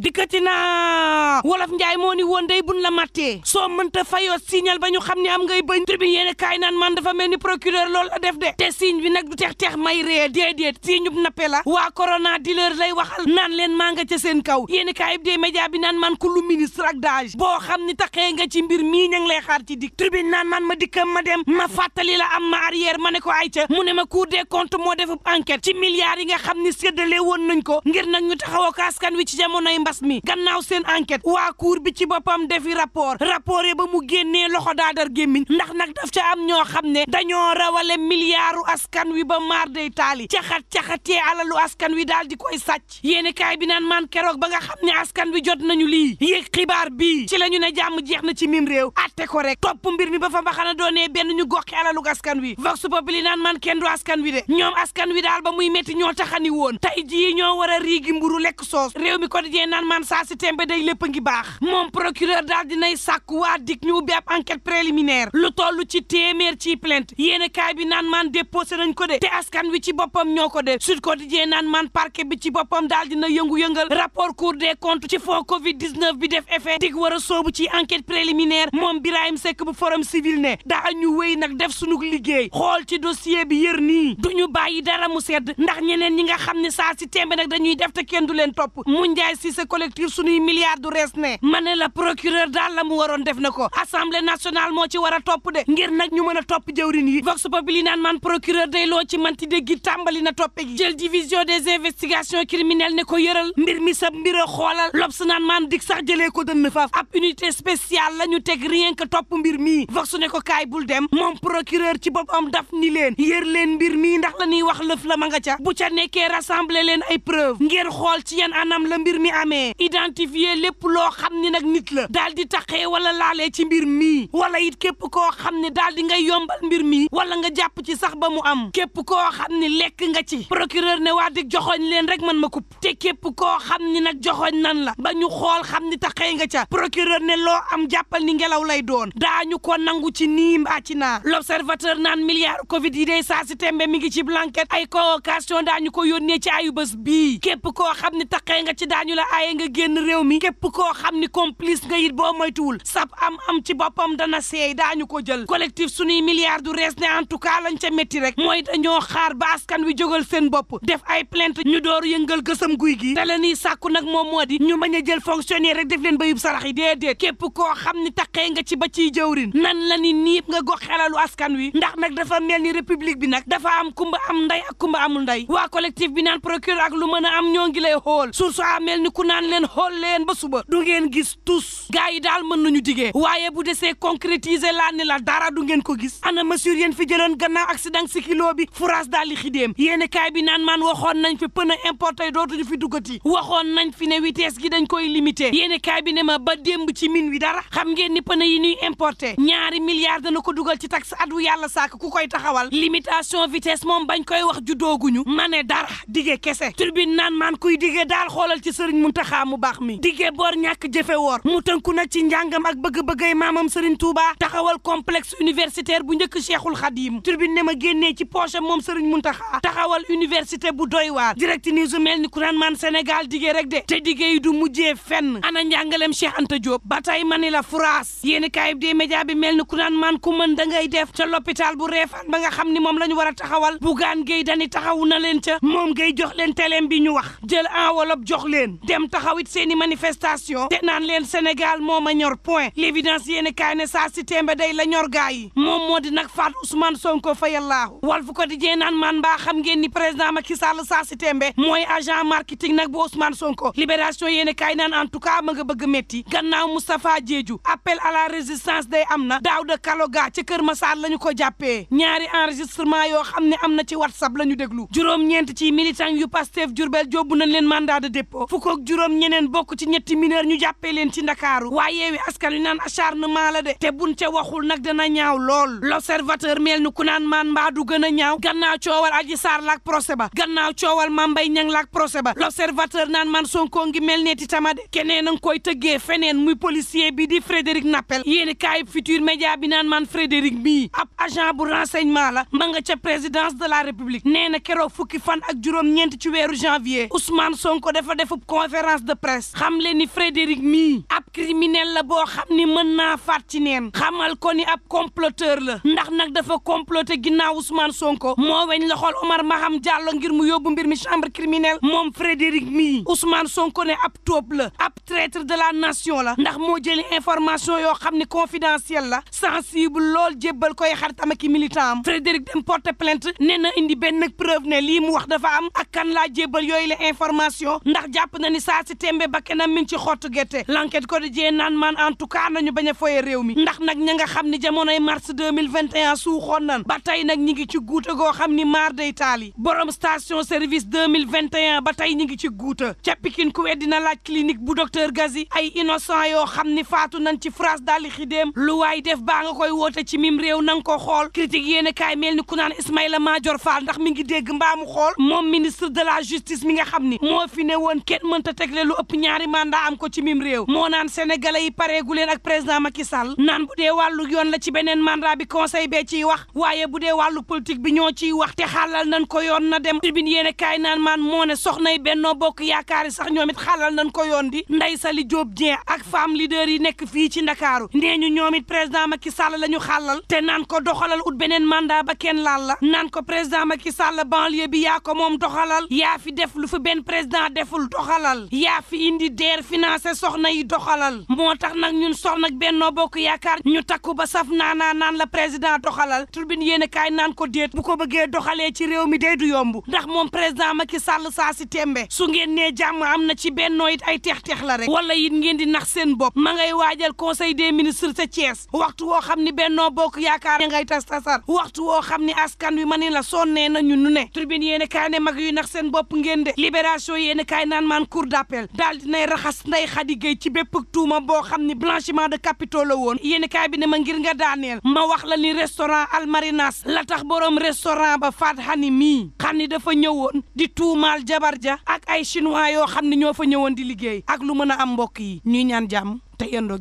dikkati na wolof njaay moo ni woon day buñ la mattee soo mënta fayoo signal ba ñu xam ne am ngay bëñ tribune yéene kaay naan man dafa mel ni procureur loolu la def de te signe bi nag du tex may ree déedéet signe bu nappe la waa corona dealer lay waxal naan leen maa nga ca seen kaw yéene kaay bi dee média bi naan man ku lu ministre ak dage boo xam ni taxee nga ci mbir mii ña ngi lay xaar ci dik tribune naan man ma dikkam ma dem ma fàttali la am ma arrière ma ne ko ay ca mu ne ma cour des comptes moo def enquête ci milliards yi nga xam ni séddale woon nañ ko ngir nag ñu taxawoo ko askan wi ci jamonoy mbas mi gannaaw seen enquête waa cour bi ci boppam defi rapport yi ba mu génnee loxo daadar gémmiñ ndax nag daf ca am ñoo xam ne dañoo rawale milliardu askan wi ba maar day taali caxatee alalu askan wi daal di koy sàcc yéeni kaay bi naan man keroog ba nga xam ne askan wi jot nañu lii yéeg xibaar bii ci la ñu ne jàmm jeex na ci mim réew atte ko rek topp mbir mi ba fa mbaxana doonee benn ñu goxi alalu askan wi vox populi naan man kenn du askan wi de ñoom askan wi daal ba muy métti ñoo taxani woon tey jii ñoo war a riigi mburu lekk soos réew mi quotidien naan man saa si tembe day lépp a ngi baax moom procureur daal dinay sàkku waa dik ñu ubbi ab enquête préliminaire lu toll ci téeméer ci plainte yéene kaay bi naan man déposé nañ ko de te askan wi ci boppam ñoo ko de Sud Quotidien naan man parquet bi ci boppam daal dina yëngu-yëngal rapport cour des comptes ci fond covid 19 bi def effet dig war a soobu ci enquête préliminaire moom Birahim Seck bu forum civil ne daa ñu wéy nag def sunug liggéey xool ci dossier bi yër nii duñu bàyyi dara mu sedd ndax ñeneen ñi nga xam ne saa si tembe nag dañuy def te kenn du leen topp mu njaay si sa collectif suñuy milliards du rees ne ma ne la procureur daal la mu waroon def na ko assemblée nationale moo ci war a topp de ngir nag ñu mën a topp jëwrin yi vox populi naan man procureur day loo ci manti dégg tàmbali na toppe gi jël division des investigations criminelles ne ko yëral mbir mi sa mbir a xoolal lobs naan man dik sax jëlee ko dënn faaf ab unité spéciale la ñu teg rien que topp mbir mi vox ne ko kaay bul dem moom procureur ci boppam daf ni leen yër leen mbir mi ndax la ñuy wax lëf la ma nga ca bu ca nekkee rassembler leen ay preuve ngeen xool ci yan anam la mbir mi amee identifier lépp loo xam ni nag nit la daal di taxee wala laalee ci mbir mi wala it képp koo xam ne daal di ngay yombal mbir mi wala nga jàpp ci sax ba mu am képp koo xam ne lekk nga ci procureur ne waa dig joxoñ leen rek man ma kupp te képp koo xam ni nag joxoñ nan la ba ñu xool xam ni taxee nga ca procureur ne loo am jàppal ni ngelaw lay doon daañu ko nangu ci nii mbaa ci naa l'observateur naan milliard covid yi day saa si tembe mi ngi ci blanquette ay convocation daañu ko yónnee ci ayu bés bii képp koo xam ni taxee nga ci daañu la aaye nga génn réew mi képp koo xam ni complice nga it boo moytuwul sab am ci boppam dana seey daañu ko jël collectif suñuy milliards du rees ne en tout cas lañ ca métti rek mooy dañoo xaar ba askan wi jógal seen bopp def ay plainte ñu door yëngal gësam guy gi te la ñuy sàkku nag moom moo di ñu bañ a jël fonctionnaire rek def leen bayub sarax yi déedéet képp koo xam ni taxee nga ci ba ciy jëwrin nan la ni niip nga gox xelalu askan wi ndax nag dafa mel ni république bi nag dafa am kumba am nday ak kumba amul nday waa collectif bi naan procureur ak lu mën a am ñoo ngi lay xool source a mel ni ku naan leen xool leen ba suba du ngeen gis tous gars yi daal mën nañu digee waaye bu desee concrétiser laa ne la dara du ngeen ko gis ana mesure yéen fi jëloon gannaaw accident si kilo bi France daal di xidéem yéene kaay bi naan man waxoon nañ fi pneu importé dootuñu fi duggati waxoon nañ fi ne vitesse gi dañ koy limité yéene kaay bi ne ma ba démb ci min wi dara xam ngeen ni pneu yi ñuy importé ñaari milliards dana ko dugal ci taxe at wu yàlla sàkk ku koy taxawal limitation vitesse moom bañ koy wax juddooguñu ma ne dara dige kese turbine naan man kuy dige daal xoolal ci Serigne Mountakha mu baax mi dige boor ñàkk jëfe woor mu tënku nag ci njàngam ak bëgg-bëggay maamam Serigne Touba taxawal complexe universitaire bu njëkk Cheikhul Khadim turbine ne ma génnee ci poche moom Serigne Mountakha taxawal université bu doy waar direct news mel ni ku naan man Sénégal dige rek de te dige yi du mujjee fenn ana njàngalem Cheikh Anta Diop ba tey ma ni la France yéeni kaayib des média bi mel ni ku naan man ku mën da ngay def ca l'hôpital bu Réfane ba nga xam ni moom la ñu war a taxawal Bougane Gueye Dany taxawu na leen ca moom ngay jox leen teleem bi ñu wax jël enveloppe jox leen dem taxawit seeni manifestation te naan leen Sénégal moo ma ñor point l'évidence yéeni kaay ne saa si tembe day la ñor gaa yi moom moo di nag faat Ousmane Sonko fayallaahu Walf Quotidien naan man mbaa xam ngeen ni président Macky Sall saa si tembe mooy agent marketing nag bu Ousmane Sonko libération yéeni kaay naan en tout cas ma nga bëgg metti gannaaw Moustapha Diédhiou appel à la résistance day am na Daouda Kaloga ca Kër Massar la ñu ko jàppee ñaari enregistrement yoo xam ne am na ci WhatsApp la ñu déglu juróom-ñeent ci militant yu Pastef Diourbel jóbbu nañ leen mandat de dépôt fukk ak juróom ñeneen bokk ci ñetti mineur ñu jàppee leen ci Ndakaaru waaye Yewwi Askan Wi naan acharnement la de te buñ ca waxul nag dana ñaaw lool l'observateur mel ni ku naan man mbaa du gën a ñaaw gannaaw coowal Adji Sarr laak procès ba gannaaw coowal Mame Mbaye Niang laak procès ba l'observateur naan man Sonko ngi mel neeti tamade keneen a ngi koy tëggee feneen muy policier bi di Frédéric Nappel yéeni kaay Futurs Médias bi naan man Frédéric bii ab agent bu renseignement la ma nga ca présidence de la République nee na keroog fukki fan ak juróom-ñeent ci weeru janvier Ousmane Sonko dafa defub conférence conférence de presse xam leen ni Frédéric mii ab criminel la boo xam ni mën naa faat ci neen xamal ko ni ab comploteur la ndax nag dafa comploté ginnaaw Ousmane Sonko moo weñ loxol Omar Maham Diallo ngir mu yóbbu mbir mi chambre criminelle moom Frédéric mii Ousmane Sonko ne ab tóob la ab traître de la nation la ndax moo jëli information yoo xam ni confidentielle la sensible lool jébbal koy xaritam ak militant am Frédéric dem porte plainte nee na indi benn preuve ne lii mu wax dafa am ak kan laa jébbal yooyu la information ndax jàpp na ni saa si tembe ba kenam mi ngi ci xottu gerte l'enquête quotidien naan man en tout cas nañu bañ a foye réew mi ndax nag ña nga xam ni jamonoy mars 2021 suuxoon nan ba tey nag ñi ngi ci guuta goo xam ni maar day taali borom station service 2021 ba tey ñi ngi ci guuta ca Pikine ku weddina laaj clinique bu docteur Gazi ay innocent yoo xam ni faatu nañ ci France daali xidéem lu waay def baa nga koy woote ci mim réew nanga ko xool critique yéen kaay mel ni ku naan Ismaïla Madior Fall ndax mi ngi dégg mbaamu xool moom ministre de la justice mi nga xam ni moo fi ne woon kenn mënta tegle lu ëpp ñaari mandat am ko ci mim réew moo naan sénégalais yi pareegu leen ak président Macky Sall naan bu dee wàllu yoon la ci beneen mandat bi conseil bee ciy wax waaye bu dee wàllu politique bi ñoo ciy wax te xaalal nañ ko yoon na dem tribune yéen kaay naan maan moo ne soxnay Benno Bokk Yaakaar yi sax ñoom it xaalal nañ ko yoon di Ndeye Saly Diop Dieng ak femme leader yi nekk fii ci Ndakaaru nee ñu ñoom it président Macky Sall la ñu xaalal te naan ko doxalal ut beneen mandat ba kenn laal la naan ko président Macky Sall banlieue bi yaa ko moom doxalal yaa fi def lu fi benn président deful doxalal yaa fi indi DER financé soxna yi doxalal moo tax nag ñun soxna ak Benno Bokk Yaakaar ñu takku ba saf naanaa naan la président doxalal turbine yéen kaay naan ko déet bu ko bëggee doxalee ci réew mi day du yomb ndax moom président Macky Sall saa si tembe su ngeen nee jàmm am na ci Benno it ay teex-teex la rek wala it ngeen di nax seen bopp ma ngay waajal conseil des ministres ca Thiès waxtu woo xam ni Benno Bokk Yaakaar ngay tas-tasar waxtu woo xam ni askan wi ma ni la sonnee nañu nu ne turbine yéen kaay ne mag yu nax seen bopp ngeen de libération yéen kaay naan maan cour d'appel daal dinay raxas Ndeye Khady Gueye ci bépp tuuma boo xam ni blanchiment de capitaux la woon yéen kaay bi ne ma ngir nga daaneel ma wax la ni restaurant Almarinas la tax borom restaurant ba Fat Hani mii xam ni dafa ñëwoon di tuumaal jabar ja ak ay chinois yoo xam ne ñoo fa ñëwoon di liggéey ak lu mën a am mbokk yi ñuy ñaan jàmm te yendoo